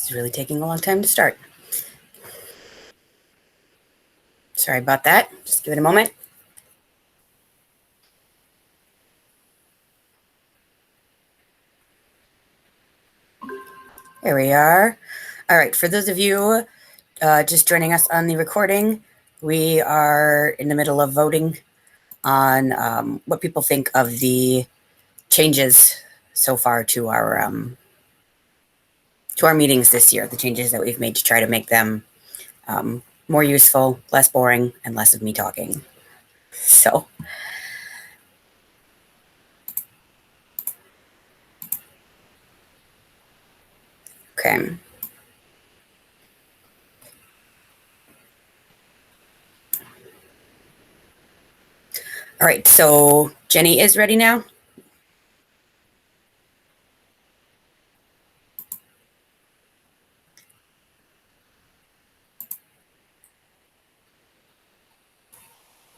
This is really taking a long time to start. Sorry about that. Just give it a moment. There we are. All right, for those of you just joining us on the recording, we are in the middle of voting on what people think of the changes so far to our meetings this year, the changes that we've made to try to make them more useful, less boring, and less of me talking. So, okay. All right, so Jenny is ready now.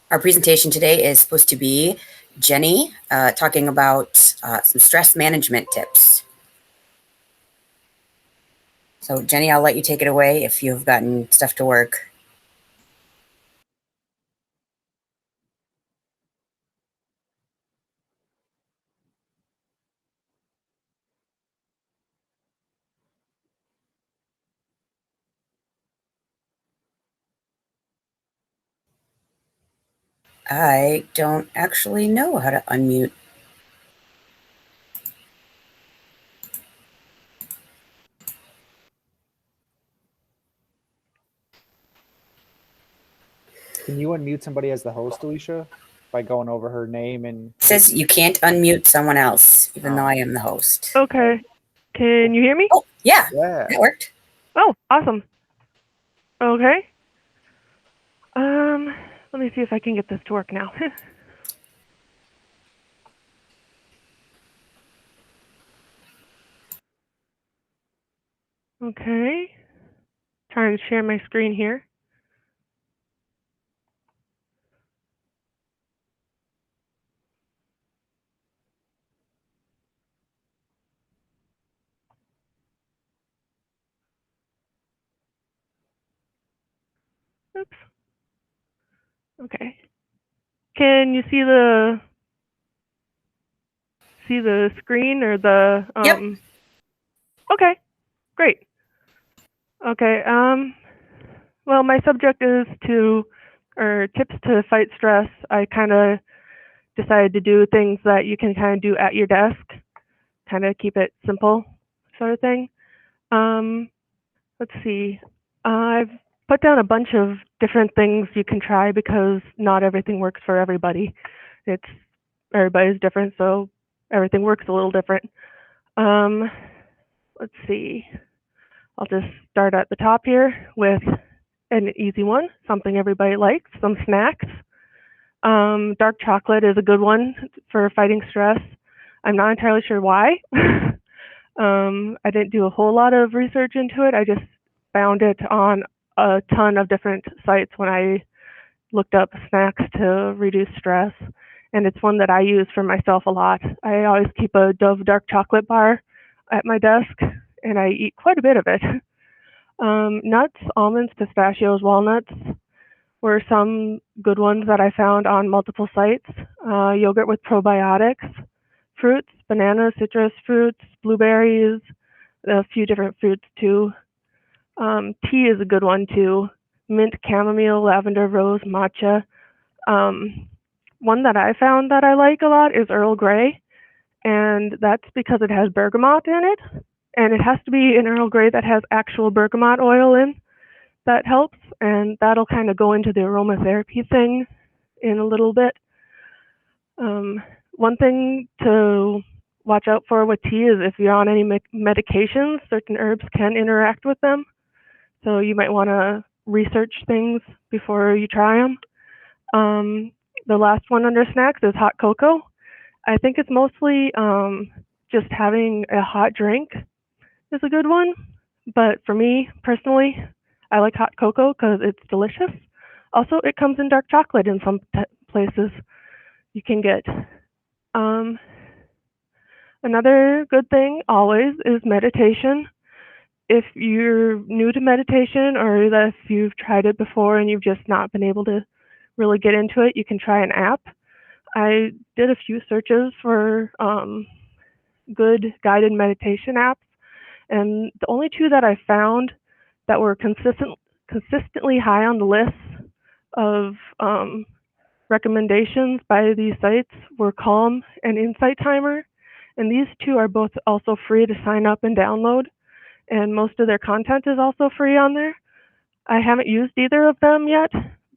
Our presentation today is supposed to be Jenny talking about some stress management tips. So Jenny, I'll let you take it away if you've gotten stuff to work. I don't actually know how to unmute. Can you unmute somebody as the host, Alicia, by going over her name and... It says you can't unmute someone else, even though I am the host. Okay. Can you hear me? Oh, yeah. Yeah. That worked. Oh, awesome. Okay. Let me see if I can get this to work now. Okay. Trying to share my screen here. Oops. Okay. Can you see the screen or the Yep. Okay. Great. Okay. Well, my subject is tips to fight stress. I kind of decided to do things that you can kind of do at your desk, kind of keep it simple, sort of thing. Let's see. I've put down a bunch of different things you can try because not everything works for everybody. Everybody's different, so everything works a little different. Let's see. I'll just start at the top here with an easy one, something everybody likes, some snacks. Dark chocolate is a good one for fighting stress. I'm not entirely sure why. I didn't do a whole lot of research into it. I just found it on a ton of different sites when I looked up snacks to reduce stress. And it's one that I use for myself a lot. I always keep a Dove dark chocolate bar at my desk, and I eat quite a bit of it. Nuts, almonds, pistachios, walnuts were some good ones that I found on multiple sites. Yogurt with probiotics, fruits, bananas, citrus fruits, blueberries, a few different fruits too. Tea is a good one too. Mint, chamomile, lavender, rose, matcha. One that I found that I like a lot is Earl Grey, and that's because it has bergamot in it, and it has to be an Earl Grey that has actual bergamot oil in. That helps, and that'll kind of go into the aromatherapy thing in a little bit. One thing to watch out for with tea is if you're on any medications, certain herbs can interact with them. So you might want to research things before you try them. The last one under snacks is hot cocoa. I think it's mostly just having a hot drink is a good one. But for me personally, I like hot cocoa because it's delicious. Also, it comes in dark chocolate in some places you can get. Another good thing always is meditation. if you're new to meditation, or that if you've tried it before and you've just not been able to really get into it, you can try an app. I did a few searches for good guided meditation apps, and the only two that I found that were consistently high on the list of recommendations by these sites were Calm and Insight Timer. And these two are both also free to sign up and download. And most of their content is also free on there. I haven't used either of them yet,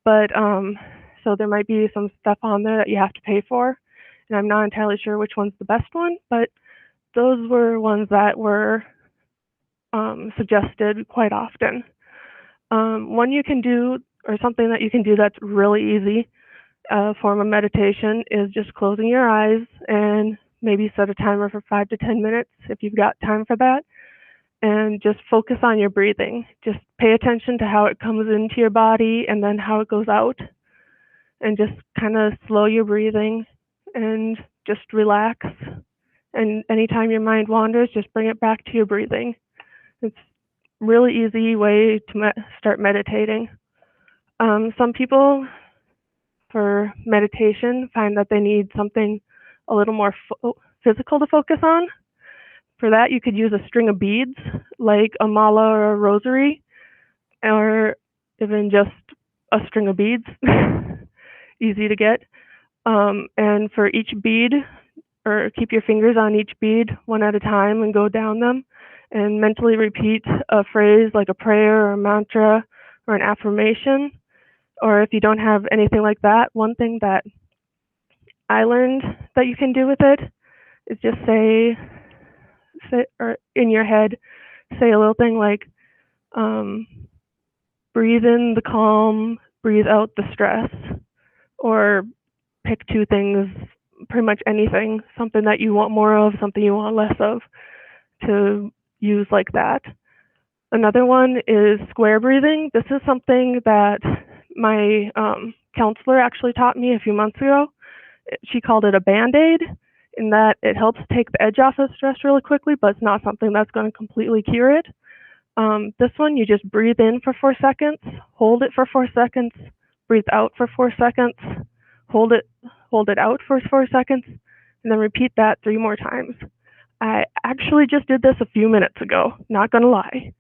but so there might be some stuff on there that you have to pay for. And I'm not entirely sure which one's the best one, but those were ones that were suggested quite often. One you can do, or something that you can do that's really easy, form of meditation, is just closing your eyes and maybe set a timer for 5 to 10 minutes if you've got time for that, and just focus on your breathing. Just pay attention to how it comes into your body and then how it goes out, and just kind of slow your breathing and just relax. And anytime your mind wanders, just bring it back to your breathing. It's a really easy way to start meditating. Some people, for meditation, find that they need something a little more physical to focus on. For that, you could use a string of beads, like a mala or a rosary, or even just a string of beads. Easy to get. And for each bead, or keep your fingers on each bead one at a time and go down them, and mentally repeat a phrase like a prayer or a mantra or an affirmation. Or if you don't have anything like that, one thing that I learned that you can do with it is just say, or in your head, say a little thing like, breathe in the calm, breathe out the stress, or pick two things, pretty much anything, something that you want more of, something you want less of, to use like that. Another one is square breathing. This is something that my counselor actually taught me a few months ago. She called it a Band-Aid, in that it helps take the edge off of stress really quickly, but it's not something that's going to completely cure it. This one, you just breathe in for 4 seconds, hold it for 4 seconds, breathe out for 4 seconds, hold it out for 4 seconds, and then repeat that 3 more times. I actually just did this a few minutes ago, not gonna lie.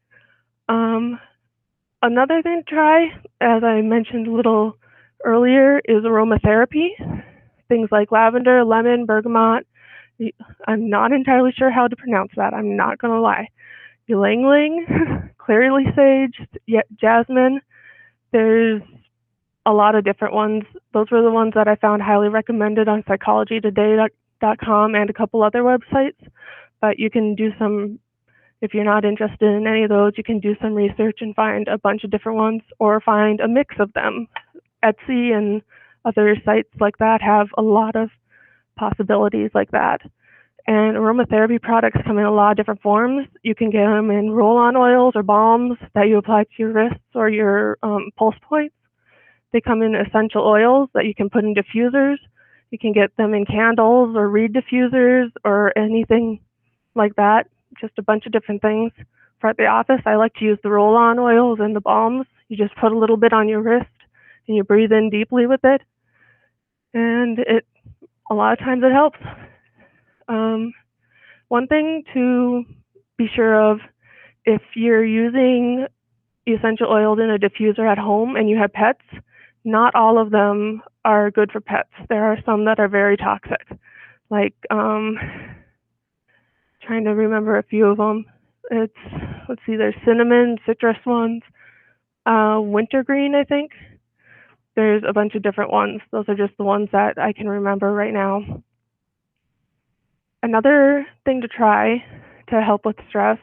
Another thing to try, as I mentioned a little earlier, is aromatherapy. Things like lavender, lemon, bergamot. I'm not entirely sure how to pronounce that, I'm not gonna lie. Ylang ylang, clary sage, jasmine. There's a lot of different ones. Those were the ones that I found highly recommended on psychologytoday.com and a couple other websites. But you can do some, if you're not interested in any of those, you can do some research and find a bunch of different ones, or find a mix of them. Etsy and other sites like that have a lot of possibilities like that. And aromatherapy products come in a lot of different forms. You can get them in roll-on oils or balms that you apply to your wrists or your pulse points. They come in essential oils that you can put in diffusers. You can get them in candles or reed diffusers or anything like that. Just a bunch of different things. For at the office, I like to use the roll-on oils and the balms. You just put a little bit on your wrist and you breathe in deeply with it. And a lot of times it helps. One thing to be sure of, if you're using essential oils in a diffuser at home and you have pets, not all of them are good for pets. There are some that are very toxic. Like, trying to remember a few of them. Let's see, there's cinnamon, citrus ones, wintergreen, I think. There's a bunch of different ones. Those are just the ones that I can remember right now. Another thing to try to help with stress,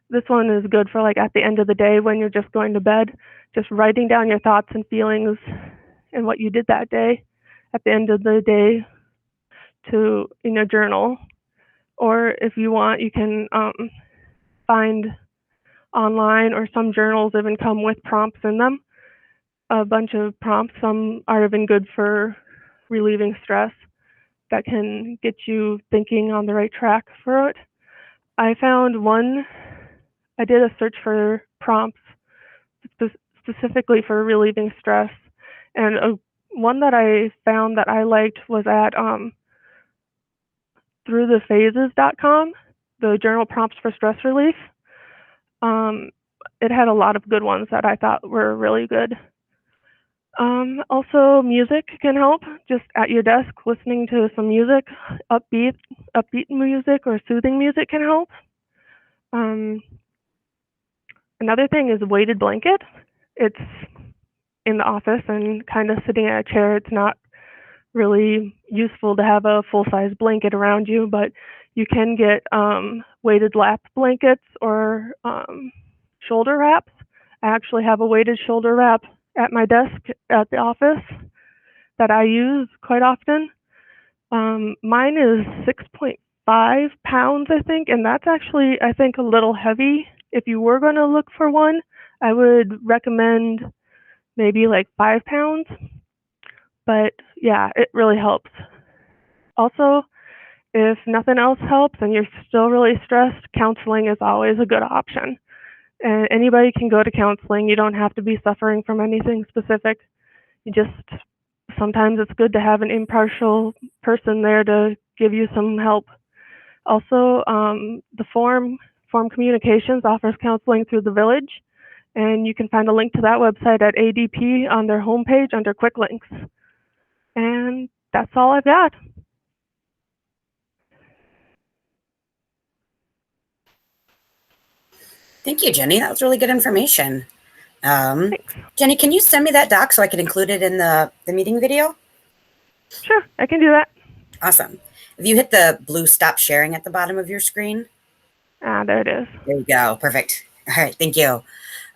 this one is good for like at the end of the day when you're just going to bed, just writing down your thoughts and feelings and what you did that day at the end of the day in a journal. Or if you want, you can find online, or some journals even come with prompts in them, a bunch of prompts. Some are even good for relieving stress, that can get you thinking on the right track for it. I found one, I did a search for prompts specifically for relieving stress, and one that I found that I liked was at throughthephases.com, the journal prompts for stress relief. It had a lot of good ones that I thought were really good. Also, music can help. Just at your desk, listening to some music, upbeat music or soothing music can help. Another thing is a weighted blanket. It's in the office and kind of sitting at a chair. It's not really useful to have a full-size blanket around you, but you can get weighted lap blankets or shoulder wraps. I actually have a weighted shoulder wrap at my desk at the office that I use quite often. Mine is 6.5 pounds, I think, and that's actually, I think, a little heavy. If you were going to look for one, I would recommend maybe like 5 pounds. But yeah, it really helps. Also, if nothing else helps and you're still really stressed, counseling is always a good option. And anybody can go to counseling. You don't have to be suffering from anything specific. Sometimes it's good to have an impartial person there to give you some help. Also, the Forum Communications offers counseling through the village, and you can find a link to that website at ADP on their homepage under quick links. And that's all I've got. Thank you, Jenny. That was really good information. Jenny, can you send me that doc so I can include it in the meeting video? Sure, I can do that. Awesome. If you hit the blue stop sharing at the bottom of your screen. There it is. There you go. Perfect. All right. Thank you.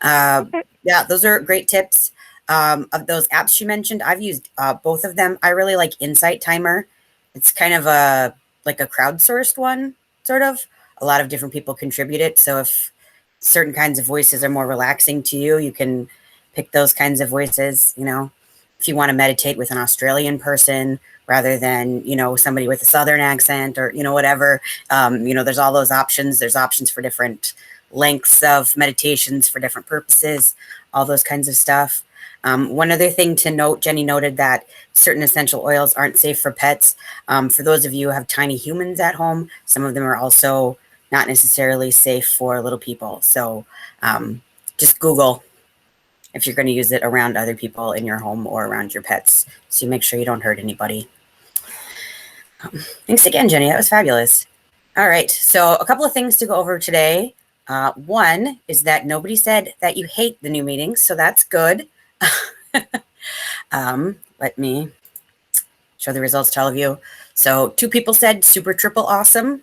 Yeah, those are great tips. Of those apps you mentioned, I've used both of them. I really like Insight Timer. It's kind of like a crowdsourced one, sort of. A lot of different people contribute it. So if certain kinds of voices are more relaxing to you, you can pick those kinds of voices. If you want to meditate with an Australian person rather than, somebody with a Southern accent or, whatever, there's all those options. There's options for different lengths of meditations for different purposes, all those kinds of stuff. One other thing to note, Jenny noted that certain essential oils aren't safe for pets. For those of you who have tiny humans at home, some of them are also not necessarily safe for little people. So just Google if you're going to use it around other people in your home or around your pets. So you make sure you don't hurt anybody. Thanks again, Jenny. That was fabulous. All right. So a couple of things to go over today. One is that nobody said that you hate the new meetings, so that's good. Let me show the results to all of you. So 2 people said super triple awesome.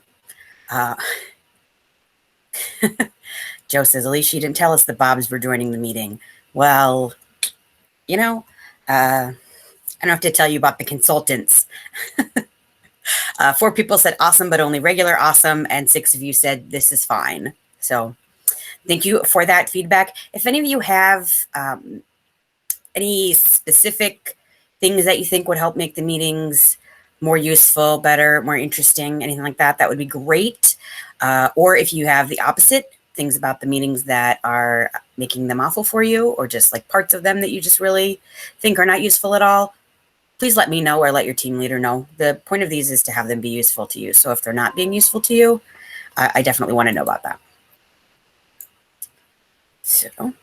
Joe says, at least you didn't tell us the Bobs were joining the meeting. Well, I don't have to tell you about the consultants. 4 people said awesome, but only regular awesome. And 6 of you said this is fine. So thank you for that feedback. If any of you have any specific things that you think would help make the meetings more useful, better, more interesting, anything like that, that would be great. Or if you have the opposite, things about the meetings that are making them awful for you, or just like parts of them that you just really think are not useful at all, please let me know or let your team leader know. The point of these is to have them be useful to you. So if they're not being useful to you, I definitely want to know about that. So give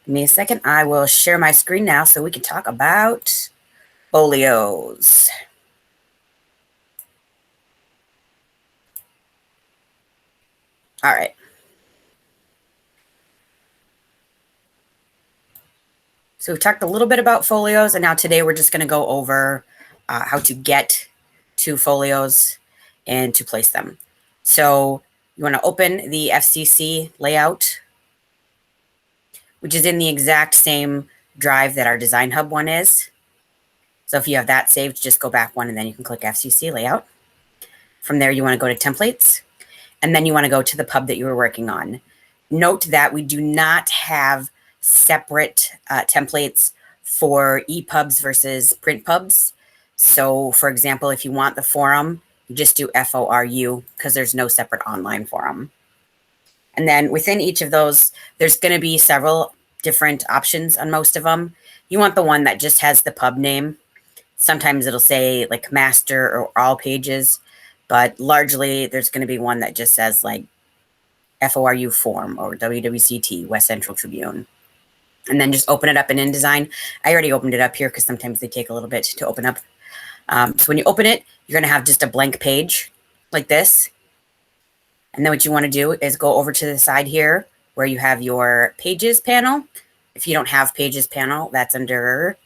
me a second. I will share my screen now so we can talk about folios. All right. So we've talked a little bit about folios, and now today we're just going to go over how to get to folios and to place them. So you want to open the FCC layout, which is in the exact same drive that our Design Hub one is. So if you have that saved, just go back one, and then you can click FCC layout. From there, you want to go to templates, and then you want to go to the pub that you were working on. Note that we do not have separate templates for EPUBs versus print pubs. So for example, if you want the forum, you just do FORU because there's no separate online forum. And then within each of those, there's going to be several different options on most of them. You want the one that just has the pub name. Sometimes it'll say like master or all pages, but largely there's going to be one that just says like FORU form or WWCT, West Central Tribune. And then just open it up in InDesign. I already opened it up here because sometimes they take a little bit to open up. So when you open it, you're going to have just a blank page like this. And then what you want to do is go over to the side here where you have your pages panel. If you don't have pages panel, that's under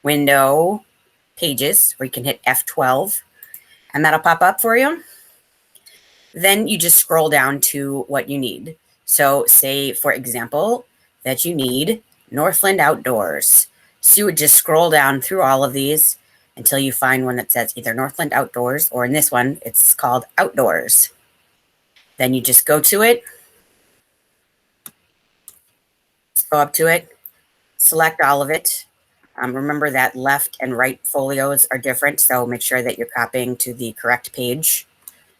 window pages, where you can hit F12 and that'll pop up for you. Then you just scroll down to what you need. So say, for example, that you need Northland Outdoors. So you would just scroll down through all of these until you find one that says either Northland Outdoors, or in this one, it's called Outdoors. Then you just go to it, just go up to it, select all of it. Remember that left and right folios are different, so make sure that you're copying to the correct page.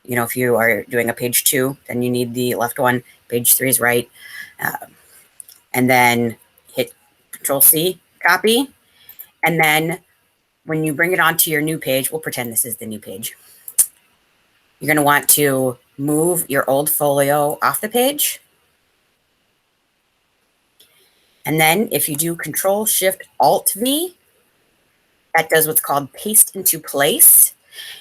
You know, if you are doing a page 2, then you need the left one. Page 3 is right. And then hit Control-C, copy. And then when you bring it onto your new page, we'll pretend this is the new page. You're going to want to move your old folio off the page. And then if you do Control-Shift-Alt-V, that does what's called paste into place.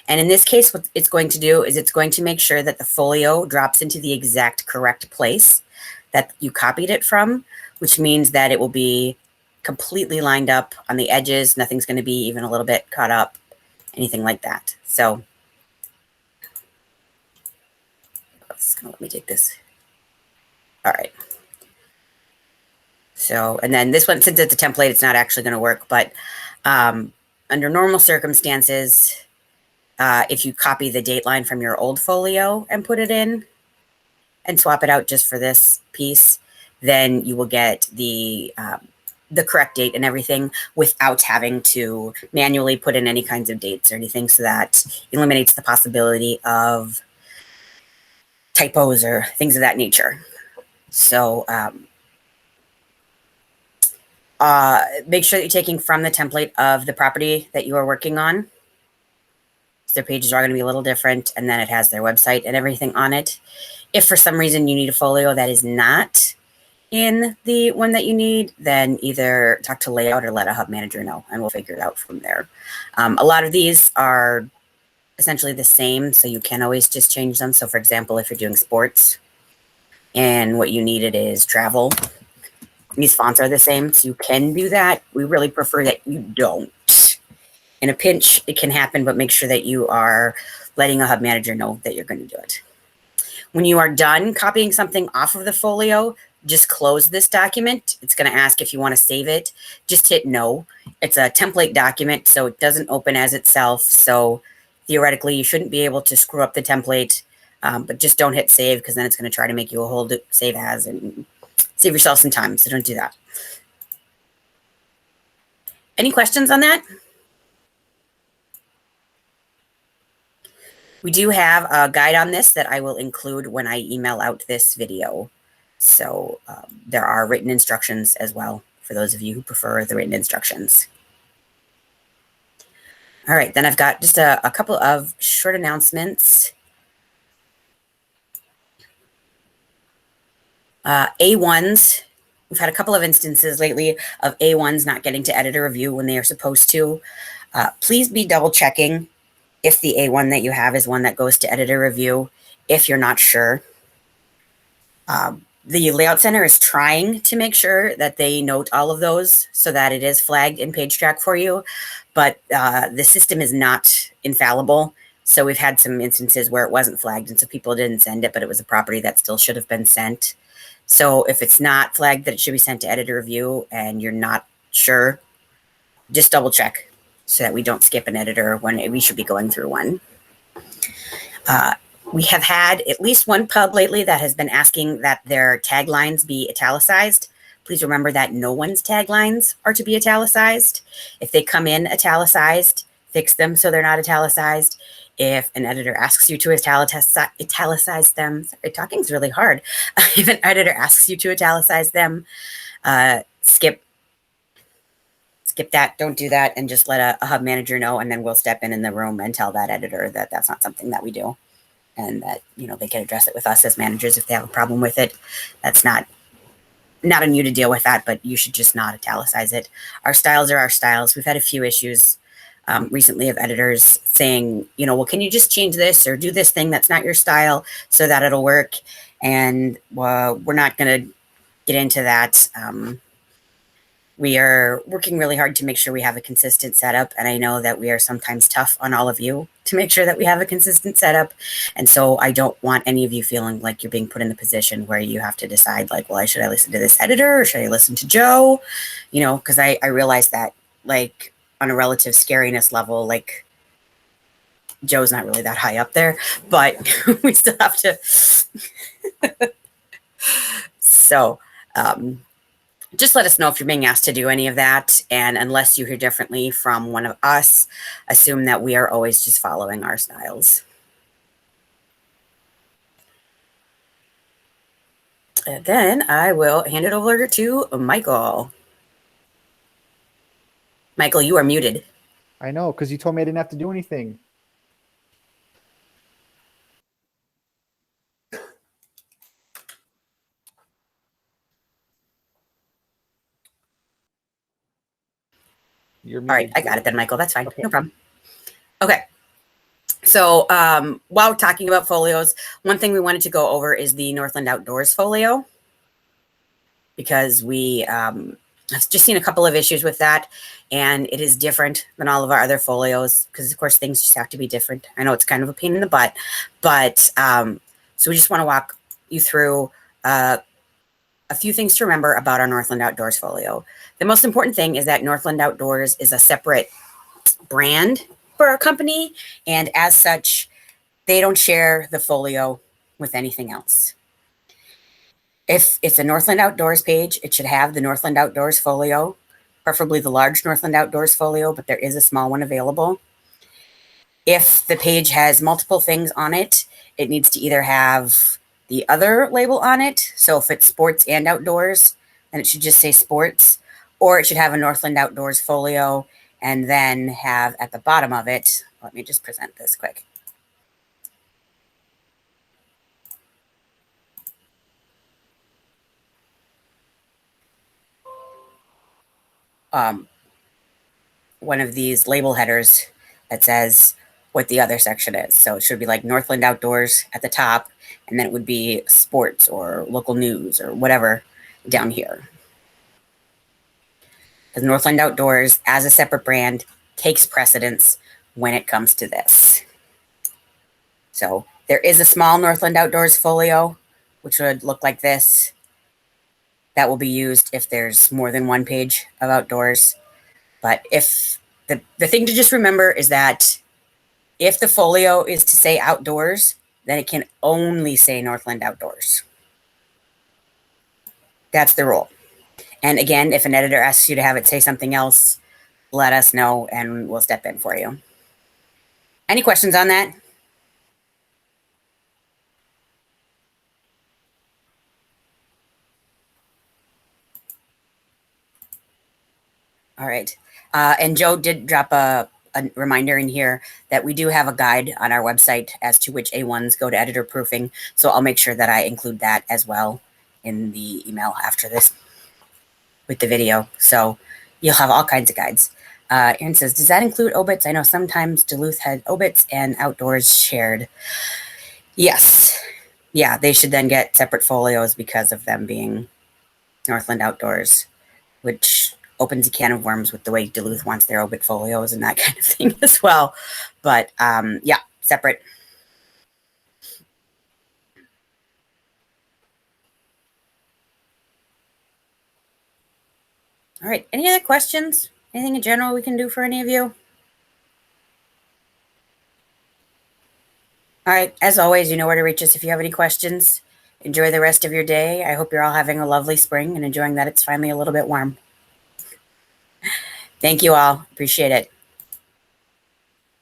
And in this case, what it's going to do is it's going to make sure that the folio drops into the exact correct place that you copied it from, which means that it will be completely lined up on the edges. Nothing's going to be even a little bit cut up, anything like that. So it's going to let me take this. All right. So, and then this one, since it's a template, it's not actually going to work, but under normal circumstances, if you copy the date line from your old folio and put it in and swap it out just for this piece, then you will get the correct date and everything without having to manually put in any kinds of dates or anything. So that eliminates the possibility of typos or things of that nature. So make sure that you're taking from the template of the property that you are working on. Their pages are going to be a little different, and then it has their website and everything on it. If for some reason you need a folio that is not in the one that you need, then either talk to layout or let a hub manager know, and we'll figure it out from there. A lot of these are essentially the same, so you can always just change them. So for example, if you're doing sports and what you needed is travel, these fonts are the same, so you can do that. We really prefer that you don't. In a pinch, it can happen, but make sure that you are letting a hub manager know that you're going to do it. When you are done copying something off of the folio, just close this document. It's going to ask if you want to save it. Just hit no. It's a template document, so it doesn't open as itself. So theoretically, you shouldn't be able to screw up the template, but just don't hit save, because then it's going to try to make you a hold it, save as, and save yourself some time. So don't do that. Any questions on that? We do have a guide on this that I will include when I email out this video. So there are written instructions as well for those of you who prefer the written instructions. All right, then I've got just a couple of short announcements. A1s, we've had a couple of instances lately of A1s not getting to editor review when they are supposed to. Please be double checking if the A1 that you have is one that goes to editor review, if you're not sure. The Layout Center is trying to make sure that they note all of those so that it is flagged in PageTrack for you, but the system is not infallible. So we've had some instances where it wasn't flagged, and so people didn't send it, but it was a property that still should have been sent. So if it's not flagged that it should be sent to editor review and you're not sure, just double check so that we don't skip an editor when we should be going through one. We have had at least one pub lately that has been asking that their taglines be italicized. Please remember that no one's taglines are to be italicized. If they come in italicized, fix them so they're not italicized. If an editor asks you to italicize them, sorry, talking's really hard. If an editor asks you to italicize them, skip that, don't do that, and just let a hub manager know, and then we'll step in the room and tell that editor that that's not something that we do, and that, you know, they can address it with us as managers if they have a problem with it. That's not on you to deal with that, but you should just not italicize it. Our styles are our styles. We've had a few issues recently of editors saying, you know, well, can you just change this or do this thing that's not your style so that it'll work? And we're not going to get into that. We are working really hard to make sure we have a consistent setup. And I know that we are sometimes tough on all of you to make sure that we have a consistent setup. And so I don't want any of you feeling like you're being put in the position where you have to decide, like, well, should I listen to this editor or should I listen to Joe? You know, because I realize that, like, on a relative scariness level, like, Joe's not really that high up there, but we still have to. So, just let us know if you're being asked to do any of that. And unless you hear differently from one of us, assume that we are always just following our styles. And then I will hand it over to Michael. Michael, you are muted. I know, because you told me I didn't have to do anything. You're muted. All right, I got it then, Michael. That's fine. Okay. No problem. Okay. So while we're talking about folios, one thing we wanted to go over is the Northland Outdoors folio, because we have just seen a couple of issues with that, and it is different than all of our other folios because, of course, things just have to be different. I know it's kind of a pain in the butt, but so we just want to walk you through a few things to remember about our Northland Outdoors folio. The most important thing is that Northland Outdoors is a separate brand for our company, and as such, they don't share the folio with anything else. If it's a Northland Outdoors page, it should have the Northland Outdoors folio, preferably the large Northland Outdoors folio, but there is a small one available. If the page has multiple things on it, it needs to either have the other label on it. So if it's sports and outdoors, then it should just say sports, or it should have a Northland Outdoors folio and then have at the bottom of it, let me just present this quick. One of these label headers that says what the other section is. So it should be like Northland Outdoors at the top, and then it would be sports or local news or whatever down here. Because Northland Outdoors, as a separate brand, takes precedence when it comes to this. So there is a small Northland Outdoors folio, which would look like this. That will be used if there's more than one page of outdoors. But if the thing to just remember is that if the folio is to say outdoors, then it can only say Northland Outdoors. That's the rule. And again, if an editor asks you to have it say something else, let us know and we'll step in for you. Any questions on that? All right. And Joe did drop a reminder in here that we do have a guide on our website as to which A1s go to editor proofing. So I'll make sure that I include that as well in the email after this with the video. So you'll have all kinds of guides. Aaron says, does that include obits? I know sometimes Duluth had obits and outdoors shared. Yes. Yeah, they should then get separate folios because of them being Northland Outdoors, which opens a can of worms with the way Duluth wants their obit folios and that kind of thing as well. But yeah, separate. All right, any other questions? Anything in general we can do for any of you? All right, as always, you know where to reach us if you have any questions. Enjoy the rest of your day. I hope you're all having a lovely spring and enjoying that it's finally a little bit warm. Thank you all. Appreciate it.